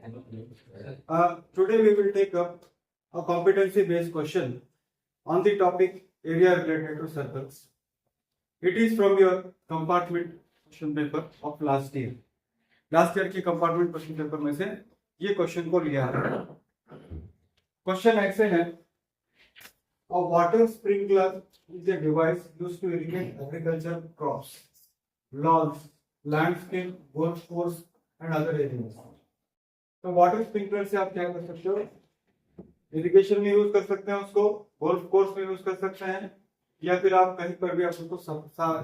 Today we will take up a competency-based question on the topic area related to circles. It is from your compartment question paper of last year. Last year के compartment question paper में से ये question को लिया है. Question ऐसे है: A water sprinkler is a device used to irrigate agricultural crops, lawns, landscape, golf course and other areas. तो वाटर स्प्रिंकलर से आप क्या कर सकते हो? इरिगेशन में यूज कर सकते हैं उसको, गोल्फ कोर्स में यूज कर सकते हैं, या फिर आप कहीं पर भी आप उसको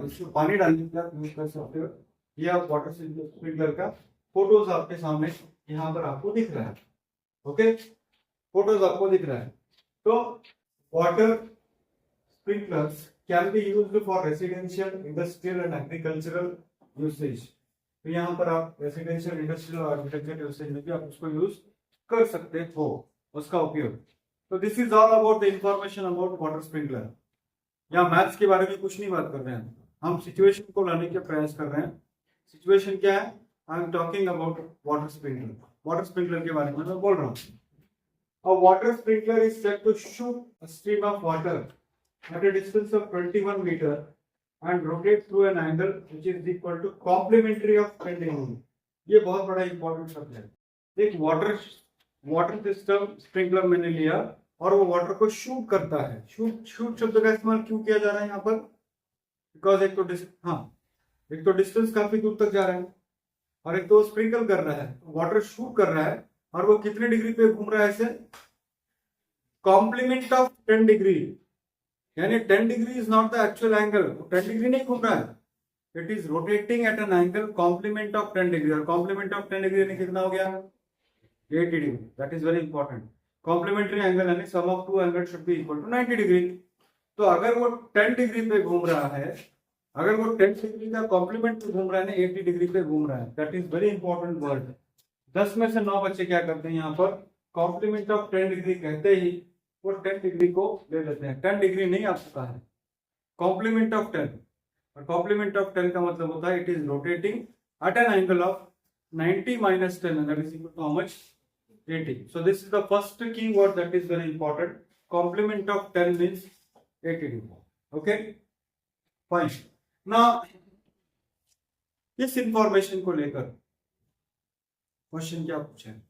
इसमें पानी डालने के लिए यूज कर सकते हो. ये आप वाटर स्प्रिंकलर का फोटोज आपके सामने यहाँ पर आपको दिख रहा है. ओके, फोटोज आपको दिख रहा है. तो water sprinklers can be used for residential, industrial and agricultural usage. तो यहाँ पर आप रेसिडेंशियल, इंडस्ट्रियल और एग्रीकल्चरल यूसेज में भी आप उसको यूज कर सकते हो, उसका उपयोग. तो this is all about the information about water sprinkler. यहाँ मैथ्स के बारे में कुछ नहीं बात कर रहे हैं, हम सिचुएशन को लाने के प्रयास कर रहे हैं. सिचुएशन क्या है? I am talking about water sprinkler. Water sprinkler के बारे में मैं बोल रहा हूँ. A water sprinkler is set to shoot a stream of water at a distance of 21 meter and rotate through an angle which is equal to complementary of 10 degree. ये बहुत बड़ा इंपॉर्टेंट शब्द है. एक वाटर सिस्टम स्प्रिंकलर मैंने लिया और वो वाटर को शूट करता है. शूट शब्द का इस्तेमाल क्यों किया जा रहा है यहाँ पर? बिकॉज एक तो डिस्टेंस काफी दूर तक जा रहा है और एक तो स्प्रिंकल कर रहा है, वाटर शूट कर रहा है. और वो कितने डिग्री पे घूम रहा है? ऐसे कॉम्प्लीमेंट ऑफ 10 डिग्री, यानी 10 degree is not the actual angle. 10 degree नहीं घूम रहा है, it is rotating at an angle complement of 10 degree. और कॉम्प्लीमेंट ऑफ 10 डिग्री यानी कितना हो गया? 80 degree. That is very important. Complementary angle यानी sum of two angle should be equal to 90 degree. तो अगर वो 10 डिग्री पे घूम रहा है, अगर वो 10 डिग्री का कॉम्प्लीमेंट पे घूम रहा है ना, 80 डिग्री पे घूम रहा है, that is very important word. 10 में से 9 बच्चे क्या करते हैं? यहाँ पर कॉम्प्लीमेंट ऑफ 10 डिग्री कहते ही वो 10 डिग्री को ले लेते हैं. 10 डिग्री नहीं आपका है, कॉम्प्लीमेंट ऑफ 10. और कॉम्प्लीमेंट ऑफ 10 का मतलब होता है it is rotating at an angle of 90 minus 10 and that is equal to how much? 80. So this is the first key word that is very important. Complement of 10 means 80 degree. Okay, fine. Now इस information को लेकर question क्या पूछा है?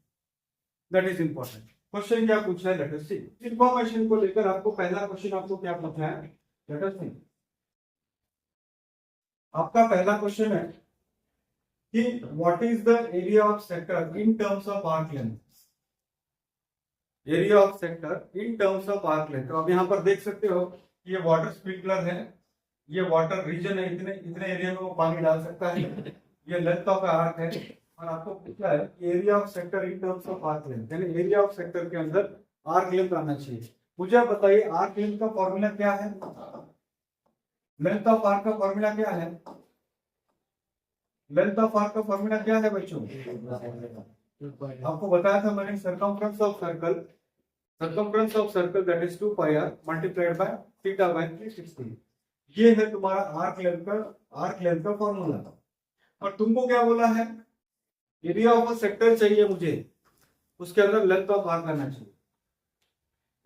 That is important. Question क्या पूछा है? Let us सी. Information को लेकर आपको पहला क्वेश्चन आपको क्या पूछा है? लेट अस सी. आपका पहला क्वेश्चन है कि what is the area of sector in terms of arc length. Area of sector in terms of arc length. तो आप यहाँ पर देख सकते हो ये वाटर स्प्रिंकलर है, ये वाटर रीजन है, इतने एरिया में वो पानी डाल सकता है. ये लेंथ ऑफ आर्क है और आपको पूछा है area of sector in terms of arc length, यानी एरिया ऑफ सेक्टर के अंदर आर्क लेंथ आना चाहिए. मुझे आप बताइए आर्क लेंथ का फॉर्मूला क्या है? लेंथ ऑफ आर्क का फॉर्मूला क्या है? लेंथ ऑफ आर्क का फॉर्मूला क्या है बच्चों? आपको बताया था मैंने, circumference of circle that is 2 pi r multiplied by theta by 360. ये है तुम्हारा आर्क लेंथ का फॉर्मूला. और तुमको क्या बोला है? एरिया ऑफ अ सेक्टर चाहिए मुझे, उसके अंदर लेंथ ऑफ आर्क आना चाहिए.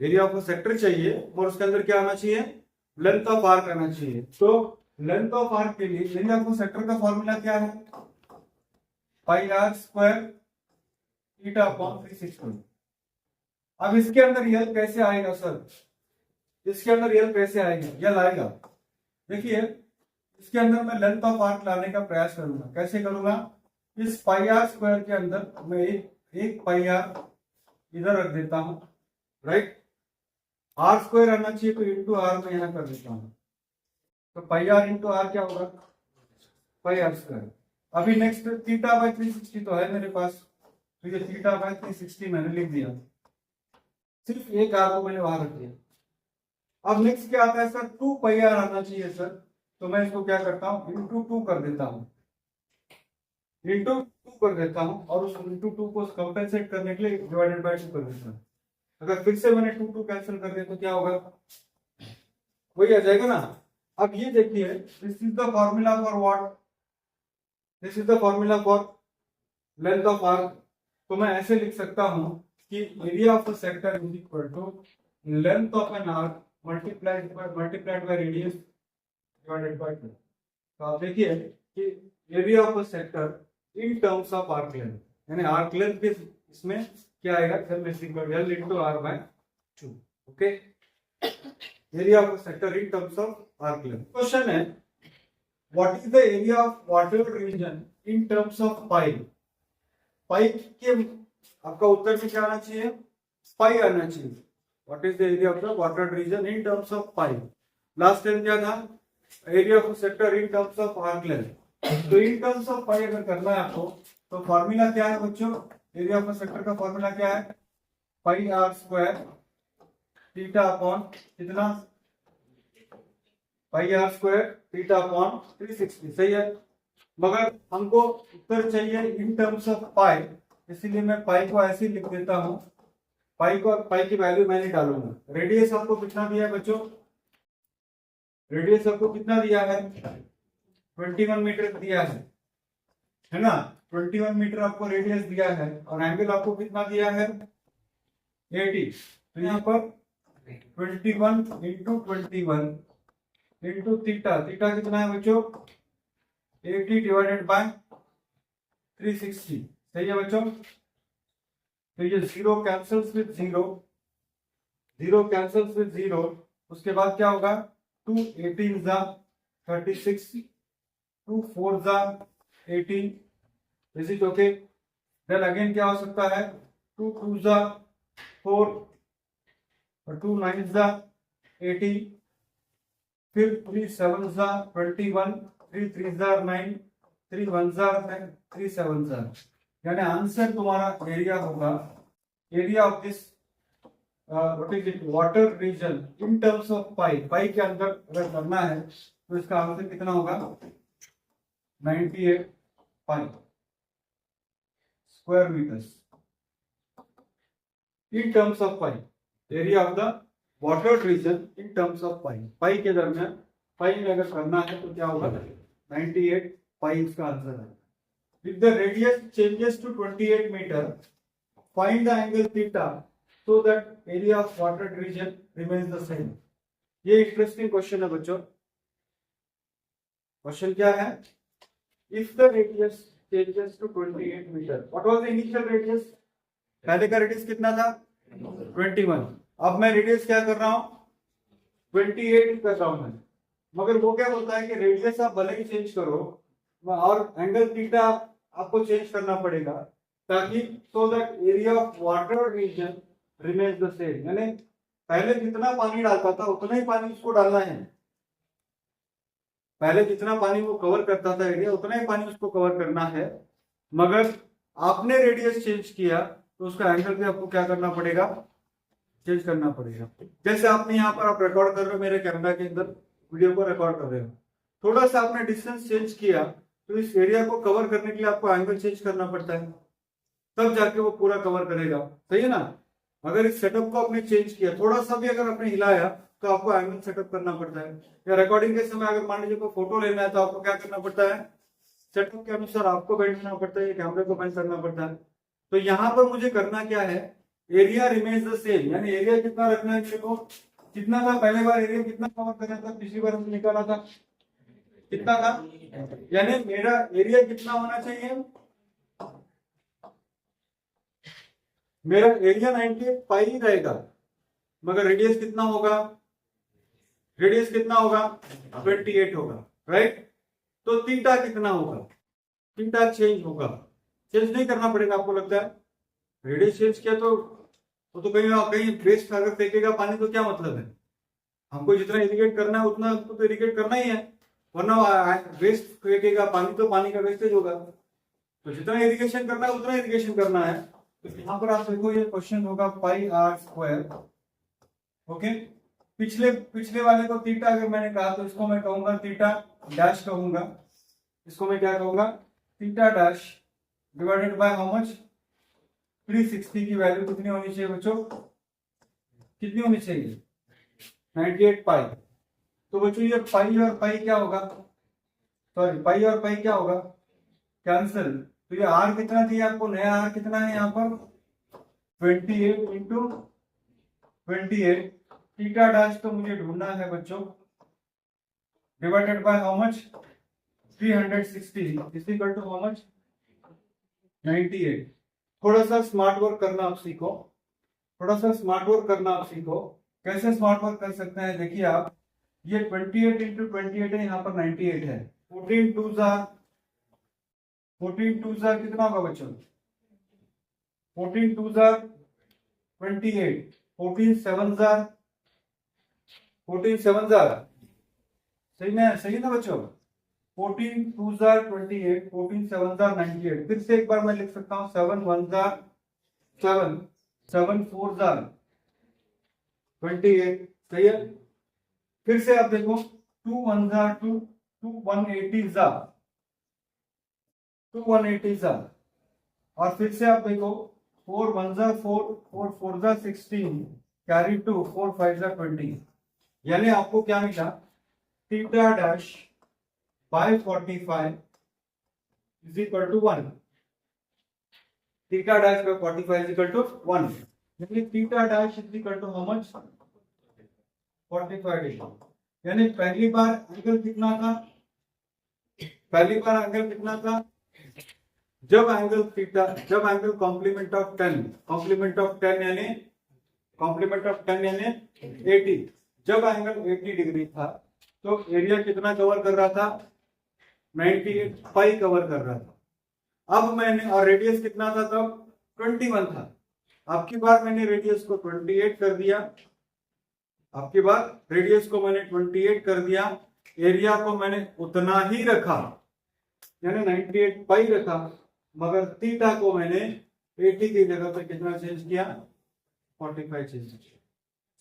एरिया ऑफ अ सेक्टर चाहिए और उसके अंदर क्या आना चाहिए? लेंथ ऑफ आर्क आना चाहिए. तो लेंथ ऑफ आर्क के लिए एरिया ऑफ अ सेक्टर का फॉर्मूला क्या है? पाई आर स्क्वायर थीटा अपॉन 360. अब इसके अंदर यल कैसे आएगा सर? इसके अंदर यल कैसे आएगा? यल आएगा, देखिए इसके अंदर मैं लेंथ ऑफ आर्क लाने का प्रयास करूंगा. कैसे करूंगा? इस पाई आर स्क्वायर के अंदर मैं एक पाई आर इधर रख देता हूं, राइट. आर स्क्वायर आना चाहिए तो इंटू आर में यहां कर देता हूं. तो पाई आर इंटू आर क्या होगा? पाई आर स्क्वायर. अभी नेक्स्ट थीटा बाय 360 तो है मेरे पास, तो ये थीटा बाय 360 मैंने लिख दिया. सिर्फ एक आर को मैंने वहां रख दिया. अब नेक्स्ट क्या आता है सर? 2 पाई आर आना चाहिए सर. तो मैं इसको क्या करता हूं? इंटू 2 कर देता हूं, इंटू 2 कर देता हूं और उस इंटू 2 को कंपेंसेट करने के लिए डिवाइडेड बाय 2 कर देता हूं. अगर फिर से मैंने 2 कैंसिल कर दिया तो क्या होगा? वही आ जाएगा ना. अब ये देखिए, this is the formula for what? This is the formula for length of arc. तो मैं ऐसे लिख सकता हूं कि area of the sector is equal to length of an arc multiplied by radius divided by 2। तो आप देखिए कि area of the sector in terms of arc length, यानी आर्क लेंथ के इसमें क्या आएगा, L into R by 2। Okay, area of the sector in terms of arc length. Question है what is the area of water region in terms of pi. Pi के आपका उत्तर में क्या आना चाहिए, पाई आना चाहिए। What is the area of the water region in terms of pi. Last time क्या था, area of sector in terms of arc length. तो इन टर्म्स ऑफ पाई अगर करना है आपको तो फॉर्मूला क्या है बच्चों, एरिया ऑफ सेक्टर का फॉर्मूला क्या है, पाई आर स्क्वायर थीटा अपॉन कितना, पाई आर स्क्वायर थीटा अपॉन 360। सही है, मगर हमको उत्तर चाहिए इन टर्म्स ऑफ पाई, इसीलिए मैं पाई को ऐसे लिख देता हूं। पाई की वैल्यू मैं नहीं डालूंगा। रेडियस आपको कितना दिया है बच्चों, रेडियस आपको कितना दिया है, 21 मीटर दिया है ना, 21 मीटर आपको रेडियस दिया है और एंगल आपको कितना दिया है 80। तो यहाँ पर 21 इंटू 21 इंटू थीटा, थीटा कितना है बच्चों 80 डिवाइडेड बाय 360। सही है बच्चों, तो ये zero cancels with zero, zero cancels with zero, उसके बाद क्या होगा 2 18 जा 36, 2 4 जा 18, this is okay. Then again क्या हो सकता है 2 2 जा 4 और 2 9 जा 18, फिर 3 7 जा 21, 3 3 जा 9, 3 1 जा 10, 3 7 जा, यानी आंसर तुम्हारा एरिया होगा, area of this what is it water region in terms of pi. Pi के अंदर अगर करना है तो इसका आंसर कितना होगा 98 pi square meters in terms of pi. Area of the water region in terms of pi, pi के दरमियान पाई में अगर करना है तो क्या होगा 98 पाई इसका आंसर है। If the radius changes to 28 meter, find the angle theta so that area of water region remains the same। ये इंटरेस्टिंग क्वेश्चन है बच्चों। क्वेश्चन क्या है, if the radius changes to 28 meter, what was the initial radius? पहले का radius कितना था 21, अब मैं रेडियस क्या कर रहा हूं 28 कर रहा हूं मैं, मगर वो क्या बोलता है कि रेडियस आप भले ही चेंज करो और एंगल थीटा आपको चेंज करना पड़ेगा ताकि so that area of water region remains the same, यानी पहले जितना पानी डालता था उतना ही पानी उसको डालना है, पहले जितना पानी वो कवर करता था एरिया उतना ही पानी उसको कवर करना है, मगर आपने रेडियस चेंज किया तो उसका एंगल भी आपको क्या करना पड़ेगा चेंज करना पड़ेगा। जैसे आपने यहाँ पर आप रिकॉर्ड कर रहे हो, मेरे कैमरा के अंदर वीडियो को रिकॉर्ड कर रहे हो, थोड़ा सा आपने डिस्टेंस चेंज किया तो इस एरिया को कवर करने के लिए आपको एंगल चेंज करना पड़ता है, तब जाके वो पूरा कवर करेगा। सही है ना, अगर इस सेटअप को आपने चेंज किया, थोड़ा सा भी अगर आपने हिलाया तो आपको एंगल सेटअप करना पड़ता है। या रिकॉर्डिंग के समय अगर मान लीजिए कोई फोटो लेना है तो आपको क्या करना पड़ता है, सेटअप के अनुसार आपको बेंड करना पड़ता है, कैमरे को बेंड करना पड़ता है। तो यहाँ पर मुझे करना क्या है, एरिया रिमेन्स द सेम, यानी एरिया कितना रखना है मेरे को, कितना था पहले बार एरिया कितना कवर करना था, पिछली बार हमने निकाला था कितना था, यानी मेरा एरिया कितना होना चाहिए, मेरा एरिया 98 पाई ही रहेगा, मगर रेडियस कितना होगा, रेडियस कितना होगा 28 होगा, राइट। तो थीटा कितना होगा, थीटा चेंज होगा, चेंज नहीं करना पड़ेगा आपको लगता है, रेडियस चेंज किया तो कहीं वेस्ट अगर फेंकेगा पानी तो क्या मतलब है, हमको जितना इरिगेट करना है उतना तो इरिगेट करना ही है, वरना वेस्ट फेंकेगा पानी तो पानी का वेस्टेज होगा। तो जितना इरिगेशन करना है उतना इरिगेशन करना है। तो यहाँ पर आप देखो ये क्वेश्चन होगा पाई आर स्क्वायर, ओके। पिछले वाले को थीटा अगर मैंने कहा तो इसको मैं कहूंगा थीटा डैश कहूंगा, इसको मैं क्या कहूंगा theta dash divided by how much 360 की वैल्यू कितनी होनी चाहिए बच्चों, कितनी होनी चाहिए 98 पाई। तो बच्चों ये पाई और पाई क्या होगा, सॉरी पाई और पाई क्या होगा कैंसिल, तो ये आर कितना दिया आपको, नया आर कितना है यहाँ पर 28 इंटू 28, थीटा डैश तो मुझे ढूंढना है बच्चों, divided by how much 360 is equal to how much 98। थोड़ा सा स्मार्ट वर्क करना आप सीखो, थोड़ा सा स्मार्ट वर्क करना आप सीखो। कैसे स्मार्ट वर्क कर सकते हैं, देखिए आप, ये 28 इंटू 28 है, यहाँ पर 98 है। 14 टू जार, 14 टू जार कितना होगा बच्चों, 14 टू जार 28, 14 सेवन जार, 14 सेवन जार, सही ना, सही ना बच्चों, 14 टू जार 28, 14 सेवन जार 98। फिर से एक बार मैं लिख सकता हूँ 7 वन जार 7, 7 फोर जार 28, सही है। फिर से आप देखो 2 वन जार 2, 2 180 जार, 2 180 जार, और फिर से आप देखो 4 वन जार 4, 4 फोर जार 16, कैरी 2, 4 फाइव जार 20। यानी आपको क्या मिला, theta dash by 45 is equal to 1, theta dash by 45 is equal to 1, यानी theta dash is equal to how much 45 degree. यानी पहली बार एंगल कितना था, पहली बार एंगल कितना था, जब एंगल थीटा, जब angle complement of 10, complement of 10 यानी, कॉम्प्लीमेंट ऑफ 10 यानी 80, जब एंगल 80 डिग्री था तो एरिया कितना कवर कर रहा था, 98 पाई कवर कर रहा था। अब मैंने, और रेडियस कितना था तब 21 था, आपकी बार मैंने रेडियस को 28 कर दिया, आपकी बार रेडियस को मैंने 28 कर दिया, एरिया को मैंने उतना ही रखा यानी 98 पाई रखा, मगर थीटा को मैंने 80 की जगह पे कितना चेंज किया, 45 चेंज किया।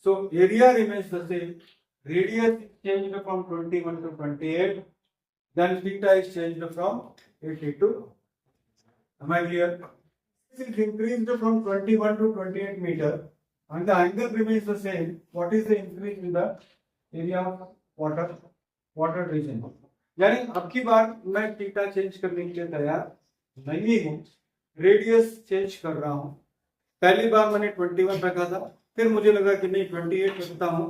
So area remains the same, radius is changed from 21 to 28, then theta is changed from 80 to, am I clear? This is increased from 21 to 28 meter and the angle remains the same. What is the increase in the area of water region? यानी अब की बार मैं theta change करने के लिए तैयार नहीं हूँ, रेडियस चेंज कर रहा हूँ। पहली बार मैंने 21 रखा था, फिर मुझे लगा कि नहीं 28 रखता हूँ,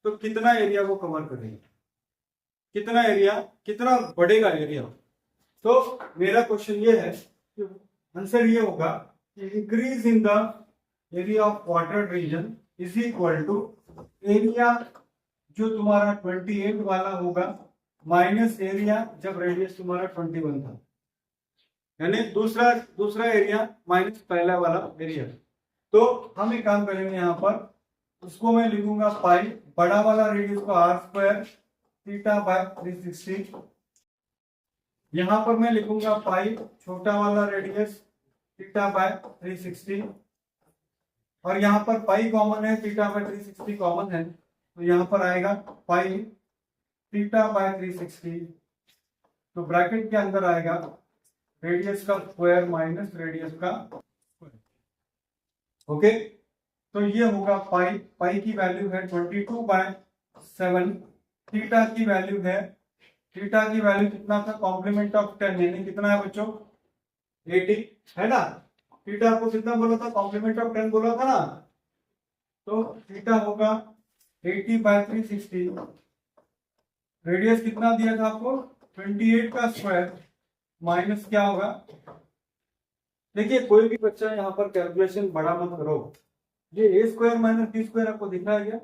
तो कितना एरिया वो कवर करेगा, कितना एरिया, कितना बढ़ेगा एरिया। तो मेरा क्वेश्चन ये है, आंसर ये होगा कि increase in the area of water region is equal to area जो तुम्हारा 28 वाला होगा माइनस एरिया जब रेडियस तुम्हारा 21 था, यानी दूसरा एरिया माइनस पहला वाला एरिया। तो हम एक काम करेंगे, यहाँ पर उसको मैं लिखूंगा पाई, बड़ा वाला रेडियस को आर स्क्वायर थीटा बाय 360, यहां पर मैं लिखूंगा पाई छोटा वाला रेडियस थीटा बाय 360, और यहां पर पाई कॉमन है, थीटा बाय 360 कॉमन है, तो यहां पर आएगा पाई थीटा बाय 360, तो ब्रैकेट के अंदर आएगा रेडियस का स्क्वायर माइनस रेडियस का स्क्वायर। ओके, तो ये होगा पाई, पाई की वैल्यू है 22/7, थीटा की वैल्यू है, थीटा की वैल्यू कितना था, कॉम्प्लीमेंट ऑफ 10 यानी कितना है बच्चों 80 है ना, थीटा को कितना बोला था, कॉम्प्लीमेंट ऑफ 10 बोला था ना, तो थीटा होगा 80/360, रेडियस कितना दिया था आपको 28 का स्क्वायर माइनस क्या होगा, देखिए कोई भी बच्चा यहाँ पर कैलकुलेशन बड़ा मत करो, ये ए स्क्वायर माइनस बी स्क्वायर आपको दिख रहा है क्या,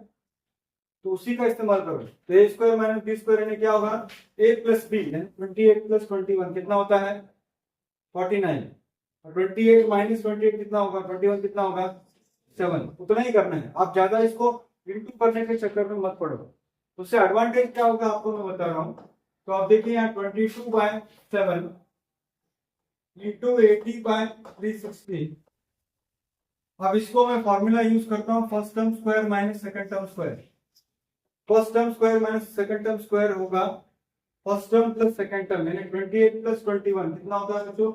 तो उसी का इस्तेमाल करो। तो ए स्क्वायर माइनस बी स्क्वायर यानी क्या होगा, ए प्लस बी, 28 प्लस 21 कितना होता है 49, और 28 माइनस 28 कितना होगा, 21 कितना होगा 7, उतना ही करना है, आप ज्यादा इसको इंटू करने के चक्कर में मत पड़ो। तो उससे एडवांटेज क्या होगा आपको मैं बता रहा हूँ। तो आप देखिए यहाँ 22/7 इंटू 80/360, अब इसको मैं फॉर्मूला यूज करता हूँ first term square minus second term square, first term square minus second term square होगा first term plus second term, यानी 28 प्लस 21 कितना होता है बच्चों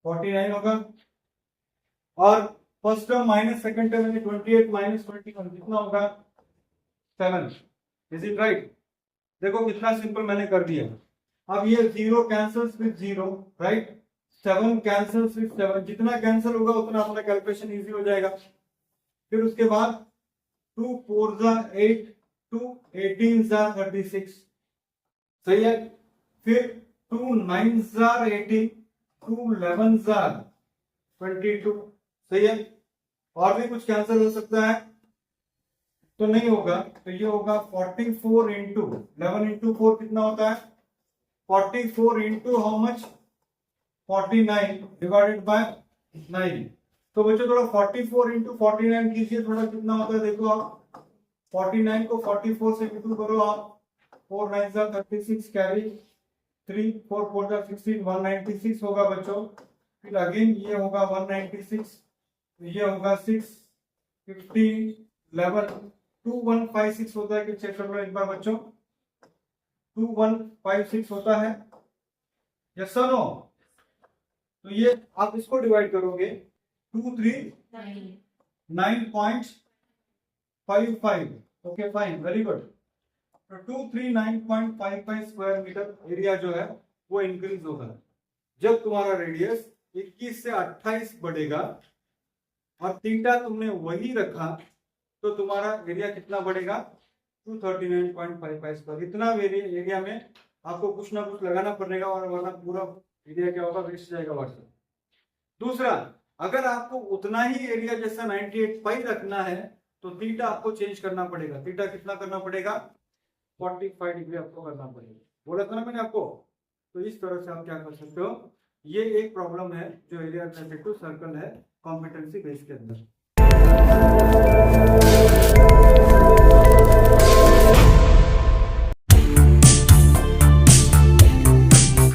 49 होगा, और first term minus second term यानी 28 माइनस 21 कितना होगा 7, इज इट राइट। देखो कितना सिंपल मैंने कर दिया, अब ये 0 cancels with 0, right, 7 cancels with 7, जितना कैंसिल होगा उतना अपना कैलकुलेशन इजी हो जाएगा। फिर उसके बाद 2 4 जा 8, 2 18 जा 36, सही है। फिर 2 9 जा 18, 2 11 जा 22, सही है। और भी कुछ कैंसिल हो सकता है तो नहीं होगा, तो ये होगा 44 इंटू 11 इंटू 4 कितना होता है 44 into how much 49 divided by 9। तो बच्चों थोड़ा 44 इंटू 49 कीजिए, थोड़ा कितना होता है देखो आप, 49 को 44 से इंटू करो आप, 4 9 जा 36 कैरी 3 4 4 जा 16, 196 होगा बच्चों। फिर अगेन ये होगा 196, ये होगा 6 50 11 2156 होता है कि चेक कर लो एक बार बच्चों, 2156 होता है, यस सर नो। तो ये आप इसको डिवाइड करोगे 239.55, ओके फाइन, वेरी गुड। तो 239.55 स्क्वायर मीटर एरिया जो है वो इंक्रीज होगा जब तुम्हारा रेडियस 21 से 28 बढ़ेगा और थीटा तुमने वही रखा तो तुम्हारा एरिया कितना बढ़ेगा 239.55 स्क्वायर। इतना एरिया में आपको कुछ ना कुछ लगाना पड़ेगा और वरना पूरा एरिया क्या होगा, वेस्ट जाएगा वाटर। दूसरा, अगर आपको उतना ही एरिया जैसा 98 पाई रखना है तो थीटा आपको चेंज करना पड़ेगा। थीटा कितना करना पड़ेगा 45 डिग्री आपको करना पड़ेगा, बोला था ना मैंने आपको। तो इस तरह से आप क्या कर सकते हो, ये एक प्रॉब्लम है जो एरिया रिलेटेड टू सर्कल है कॉम्पिटेंसी बेस के अंदर।